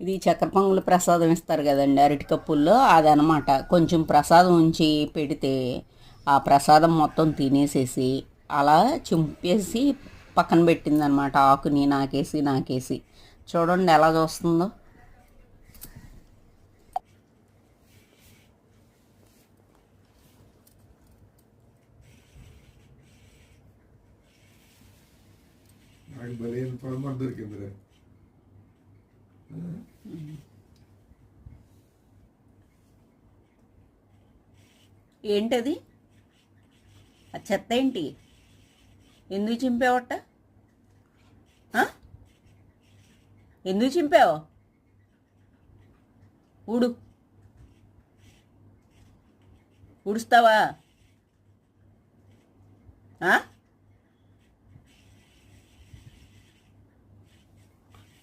ఇది చక్కెర పొంగల్ ప్రసాదం ఇస్తారు కదండి అరటి కప్పుల్లో, అదనమాట. కొంచెం ప్రసాదం ఉంచి పెడితే ఆ ప్రసాదం మొత్తం తినేసేసి అలా చింపేసి పక్కన పెట్టిందనమాట. ఆకుని నాకేసి చూడండి ఎలా చూస్తుందో. నాకు బలైన పొరమాట దొరికిందిరా. ఏంటది? ఆ చెత్త ఏంటి? ఎందుకు చింపావట? ఎందుకు చింపావు? ఊడు, ఊడుస్తావా?